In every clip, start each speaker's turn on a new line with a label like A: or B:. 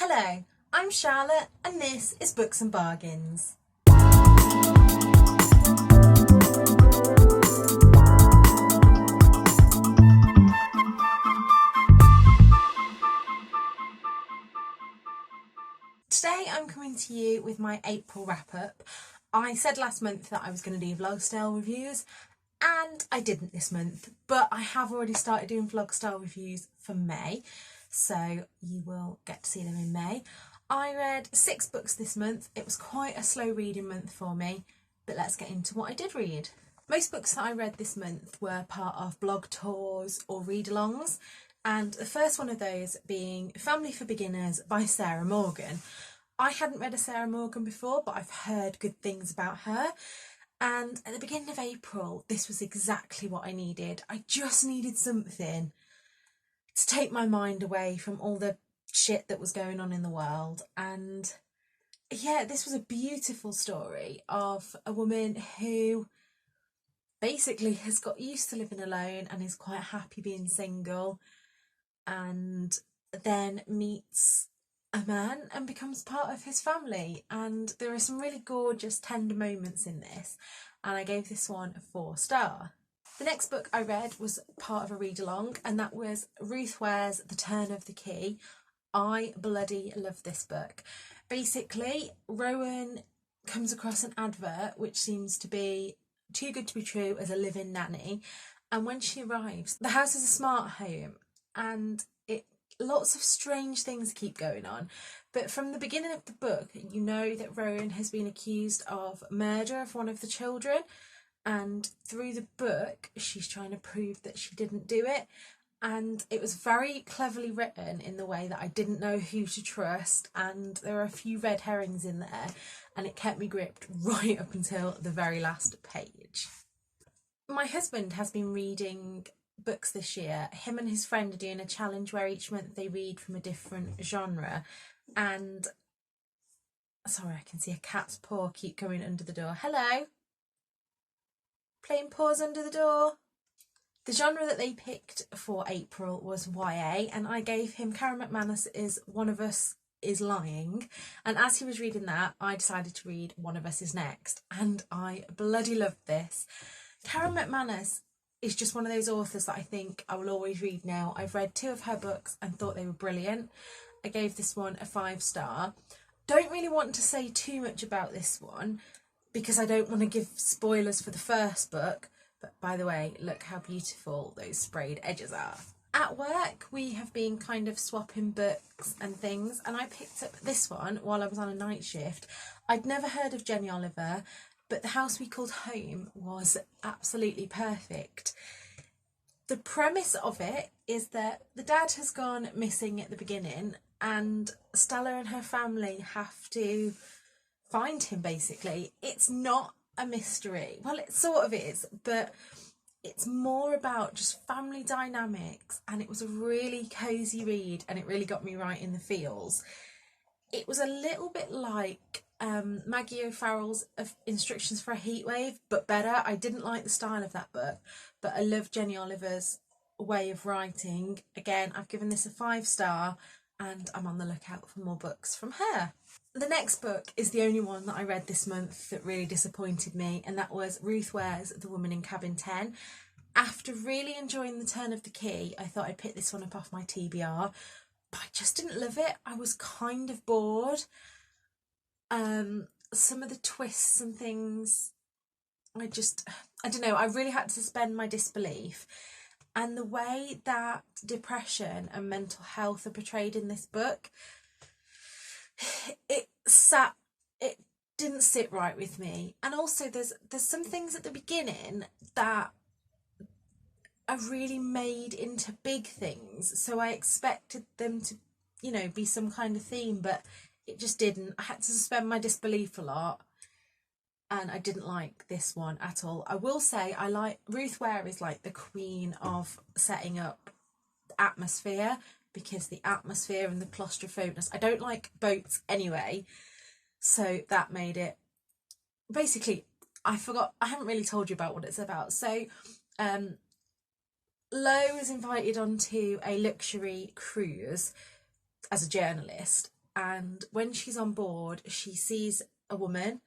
A: Hello, I'm Charlotte and this is Books and Bargains. Today I'm coming to you with my April wrap-up. I said last month that I was going to do vlog style reviews and I didn't this month, but I have already started doing vlog style reviews for May, so you will get to see them in May. I read 6 books this month. It was quite a slow reading month for me, but let's get into what I did read. Most books that I read this month were part of blog tours or read-alongs, and the first one of those being Family for Beginners by Sarah Morgan. I hadn't read a Sarah Morgan before, but I've heard good things about her. And at the beginning of April, this was exactly what I needed. I just needed something to take my mind away from all the shit that was going on in the world. And yeah, this was a beautiful story of a woman who basically has got used to living alone and is quite happy being single, and then meets a man and becomes part of his family. And there are some really gorgeous, tender moments in this, and I gave this one a 4-star. The next book I read was part of a read-along, and that was Ruth Ware's The Turn of the Key. I bloody love this book. Basically, Rowan comes across an advert which seems to be too good to be true as a live-in nanny, and when she arrives, the house is a smart home, and lots of strange things keep going on. But from the beginning of the book, you know that Rowan has been accused of murder of one of the children, and through the book she's trying to prove that she didn't do it. And it was very cleverly written in the way that I didn't know who to trust, and there are a few red herrings in there, and it kept me gripped right up until the very last page. My husband has been reading books this year. Him and his friend are doing a challenge where each month they read from a different genre, and sorry, I can see a cat's paw keep going under the door. Hello, playing paws under the door. The genre that they picked for April was YA, and I gave him Karen Mcmanus is One of Us is Lying, and as he was reading that I decided to read One of Us is Next, and I bloody loved this. Karen Mcmanus is just one of those authors that I think I will always read now. I've read 2 of her books and thought they were brilliant. I gave this one a 5-star. Don't really want to say too much about this one because I don't want to give spoilers for the first book, but by the way, look how beautiful those sprayed edges are. At work, we have been kind of swapping books and things, and I picked up this one while I was on a night shift. I'd never heard of Jenny Oliver, but The House We Called Home was absolutely perfect. The premise of it is that the dad has gone missing at the beginning, and Stella and her family have to find him, basically. It's not a mystery. Well, it sort of is, but it's more about just family dynamics, and it was a really cosy read, and it really got me right in the feels. It was a little bit like Maggie O'Farrell's Instructions for a Heatwave, but better. I didn't like the style of that book, but I love Jenny Oliver's way of writing. Again, I've given this a 5-star, and I'm on the lookout for more books from her. The next book is the only one that I read this month that really disappointed me, and that was Ruth Ware's The Woman in Cabin 10. After really enjoying The Turn of the Key, I thought I'd pick this one up off my TBR, but I just didn't love it. I was kind of bored. Some of the twists and things, I don't know, I really had to suspend my disbelief. And the way that depression and mental health are portrayed in this book, it didn't sit right with me. And also there's some things at the beginning that are really made into big things, so I expected them to, you know, be some kind of theme, but it just didn't. I had to suspend my disbelief a lot, and I didn't like this one at all. I will say I like Ruth Ware is like the queen of setting up atmosphere, because the atmosphere and the claustrophobic, I don't like boats anyway, so that made it. Basically, I haven't really told you about what it's about. So Lo is invited onto a luxury cruise as a journalist, and when she's on board, she sees a woman,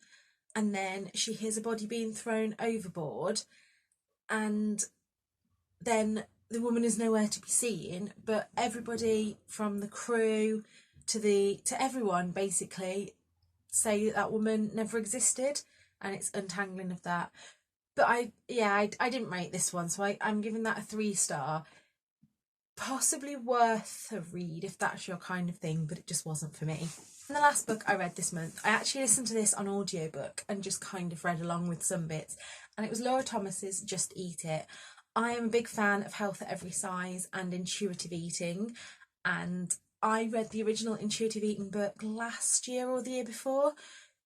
A: and then she hears a body being thrown overboard, and then the woman is nowhere to be seen, but everybody from the crew to everyone basically say that woman never existed, and it's untangling of that. But I didn't rate this one, so I'm giving that a 3-star. Possibly worth a read if that's your kind of thing, but it just wasn't for me. And the last book I read this month, I actually listened to this on audiobook and just kind of read along with some bits, and it was Laura Thomas's Just Eat It. I am a big fan of health at every size and intuitive eating, and I read the original intuitive eating book last year or the year before,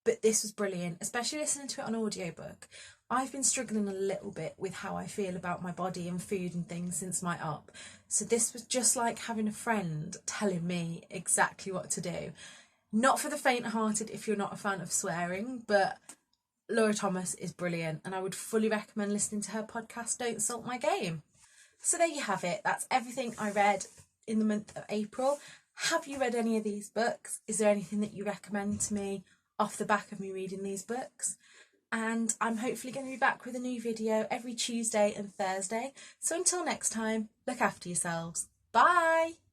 A: but this was brilliant, especially listening to it on audiobook. I've been struggling a little bit with how I feel about my body and food and things since my up, so this was just like having a friend telling me exactly what to do. Not for the faint-hearted if you're not a fan of swearing, but Laura Thomas is brilliant, and I would fully recommend listening to her podcast, Don't Salt My Game. So there you have it. That's everything I read in the month of April. Have you read any of these books? Is there anything that you recommend to me off the back of me reading these books? And I'm hopefully going to be back with a new video every Tuesday and Thursday. So until next time, look after yourselves. Bye!